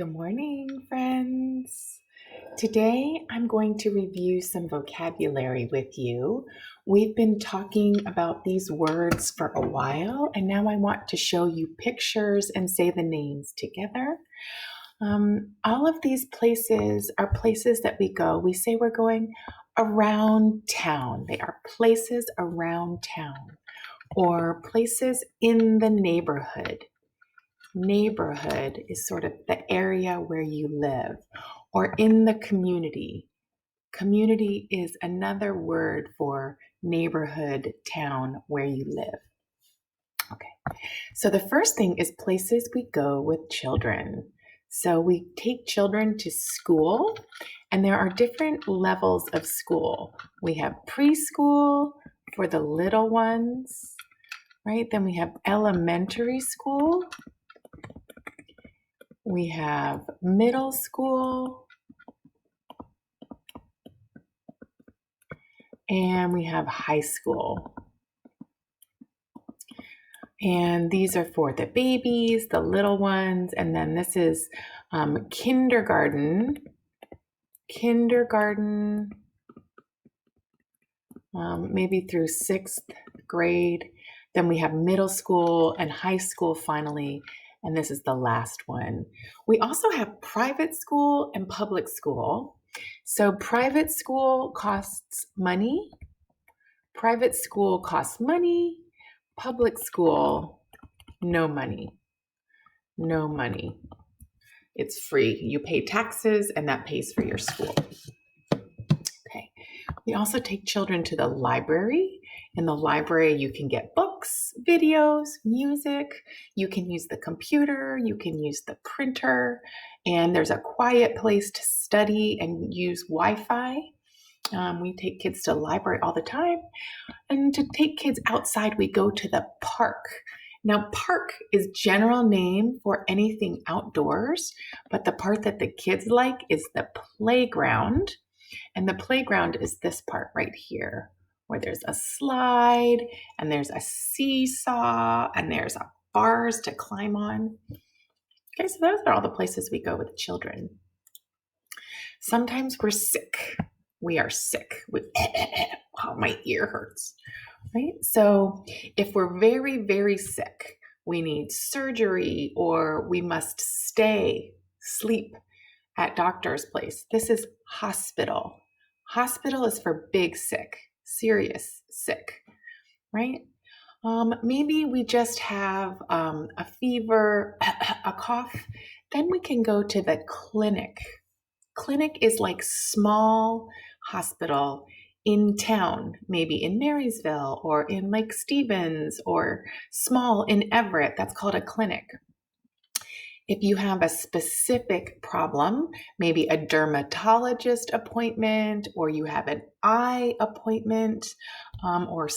Good morning, friends. Today I'm going to review some vocabulary with you. We've been talking about these words for a while, and now I want to show you pictures and say the names together. All of these places are places that we go. We say we're going around town. They are places around town or places in the neighborhood. Neighborhood is sort of the area where you live, or in the community. Community is another word for neighborhood, town where you live. Okay, so the first thing is places we go with children. So we take children to school, and there are different levels of school. We have preschool for the little ones, right? Then we have elementary school. We have middle school, and we have high school. And these are for the babies, the little ones, and then this is kindergarten. Kindergarten, maybe through sixth grade. Then we have middle school and high school finally, and this is the last one. We also have private school and public school. So private school costs money. Private school costs money. Public school, no money. No money. It's free. You pay taxes and that pays for your school. Okay. We also take children to the library. In the library, you can get books, videos, music. You can use the computer. You can use the printer. And there's a quiet place to study and use Wi-Fi. We take kids to the library all the time. And to take kids outside, we go to the park. Now, park is general name for anything outdoors, but the part that the kids like is the playground. And the playground is this part right here, where there's a slide and there's a seesaw and there's bars to climb on. Okay, so those are all the places we go with children. Sometimes we're sick. We are sick. Oh, my ear hurts. Right? So if we're very, very sick, we need surgery or we must sleep at doctor's place. This is hospital. Hospital is for big sick, serious sick, right? Maybe we just have a fever, a cough. Then we can go to the clinic. Clinic is like small hospital in town, maybe in Marysville or in Lake Stevens or small in Everett. That's called a clinic. If you have a specific problem, maybe a dermatologist appointment, or you have an eye appointment, or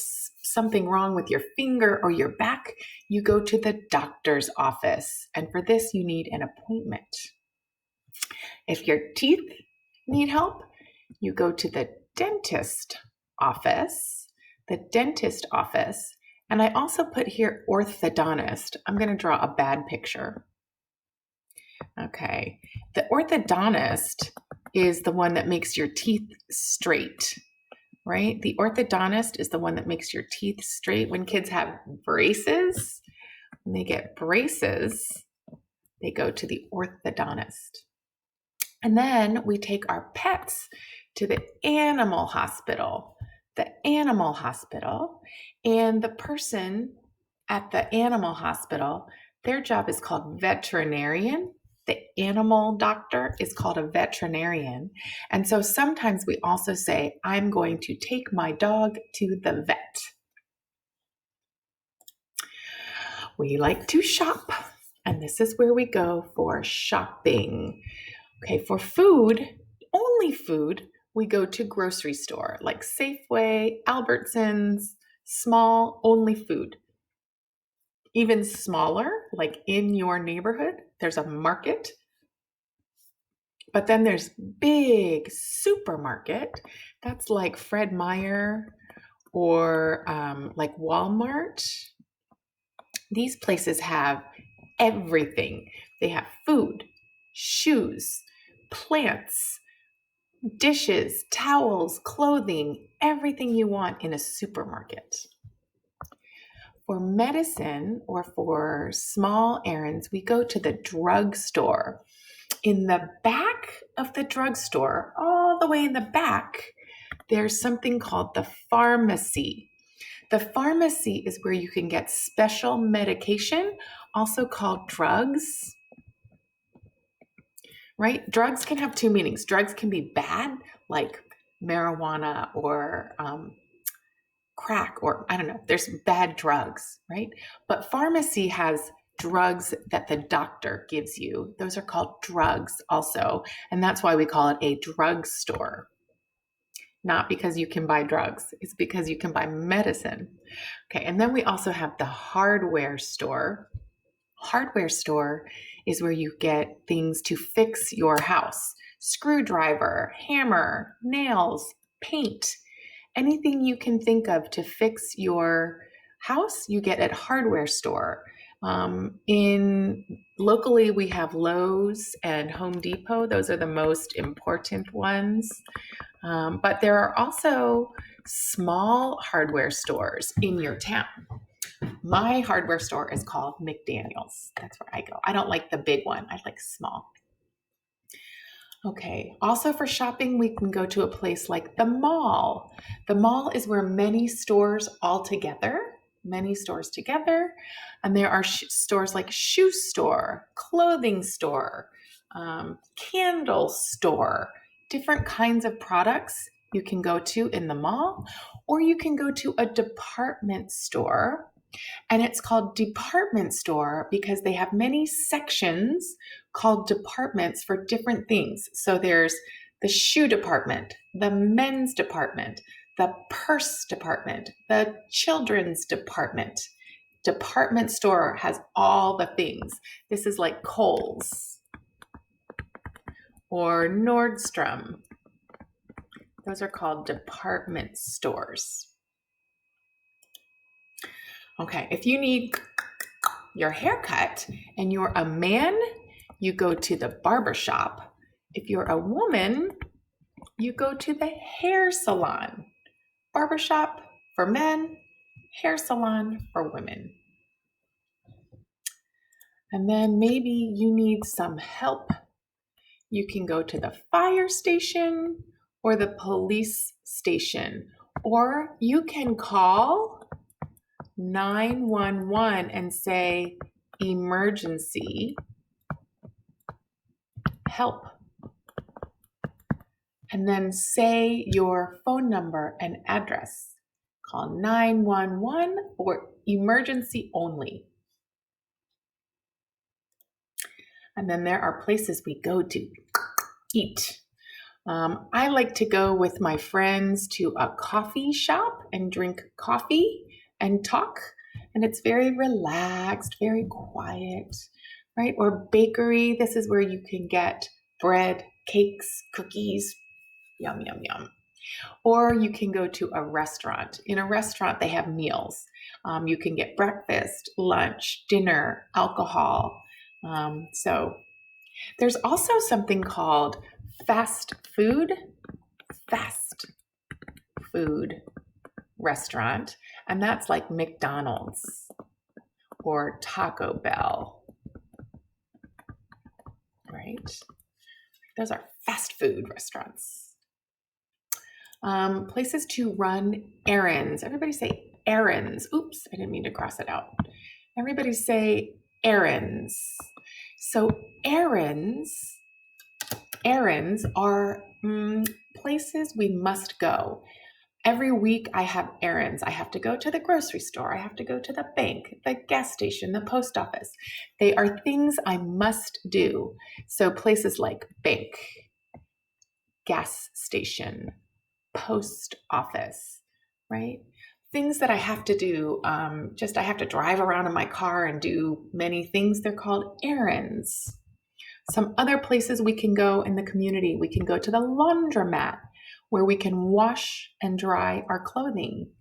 something wrong with your finger or your back, you go to the doctor's office. And for this, you need an appointment. If your teeth need help, you go to the dentist office. The dentist office. And I also put here orthodontist. I'm going to draw a bad picture. Okay. The orthodontist is the one that makes your teeth straight, right? The orthodontist is the one that makes your teeth straight. When kids have braces, when they get braces, they go to the orthodontist. And then we take our pets to the animal hospital. The animal hospital. And the person at the animal hospital, their job is called veterinarian. The animal doctor is called a veterinarian. And so sometimes we also say, I'm going to take my dog to the vet. We like to shop, and this is where we go for shopping. Okay, for food, only food, we go to grocery store like Safeway, Albertsons, small, only food. Even smaller, like in your neighborhood, there's a market. But then there's big supermarket. That's like Fred Meyer or like Walmart. These places have everything. They have food. shoes, plants, dishes, towels, clothing, everything you want in a supermarket. For medicine or for small errands, we go to the drugstore. In the back of the drugstore, all the way in the back, there's something called the pharmacy. The pharmacy is where you can get special medication, also called drugs, right? Drugs can have two meanings. Drugs can be bad, like marijuana or crack, or I don't know, there's bad drugs, right? But pharmacy has drugs that the doctor gives you. Those are called drugs also. And that's why we call it a drugstore. Not because you can buy drugs, it's because you can buy medicine. Okay, and then we also have the hardware store. Hardware store is where you get things to fix your house: screwdriver, hammer, nails, paint. Anything you can think of to fix your house, you get at hardware store. In locally, we have Lowe's and Home Depot. Those are the most important ones. But there are also small hardware stores in your town. My hardware store is called McDaniel's. That's where I go. I don't like the big one. I like small. Okay. Also for shopping, we can go to a place like the mall. The mall is where many stores together, and there are stores like shoe store, clothing store, candle store, different kinds of products you can go to in the mall, or you can go to a department store. And it's called department store because they have many sections called departments for different things. So there's the shoe department, the men's department, the purse department, the children's department. Department store has all the things. This is like Kohl's or Nordstrom. Those are called department stores. Okay, if you need your haircut and you're a man, you go to the barber shop. If you're a woman, you go to the hair salon. Barber shop for men, hair salon for women. And then maybe you need some help. You can go to the fire station or the police station, or you can call 911 and say, emergency help. And then say your phone number and address. Call 911 for emergency only. And then there are places we go to eat. I like to go with my friends to a coffee shop and drink coffee and talk. And it's very relaxed, very quiet, right? Or bakery. This is where you can get bread, cakes, cookies. Yum, yum, yum. Or you can go to a restaurant. In a restaurant, they have meals. You can get breakfast, lunch, dinner, alcohol. So there's also something called fast food restaurant, and that's like McDonald's or Taco Bell, right? Those are fast food restaurants. Places to run errands. Everybody say errands. Oops, I didn't mean to cross it out. Everybody say errands. So errands are places we must go. Every week I have errands. I have to go to the grocery store. I have to go to the bank, the gas station, the post office. They are things I must do. So places like bank, gas station, post office, right? Things that I have to do, I have to drive around in my car and do many things. They're called errands. Some other places we can go in the community, we can go to the laundromat where we can wash and dry our clothing.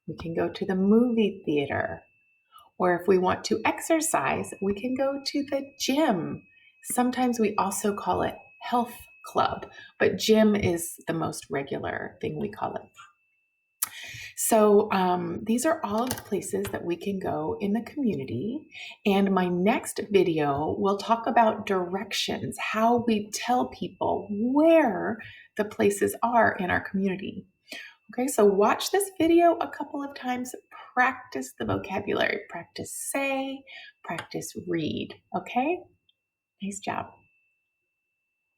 We can go to the movie theater. Or if we want to exercise, we can go to the gym. Sometimes we also call it health club, but gym is the most regular thing we call it. So these are all of the places that we can go in the community. And my next video will talk about directions, how we tell people where the places are in our community. Okay, so watch this video a couple of times, practice the vocabulary, practice say, practice read. Okay, nice job.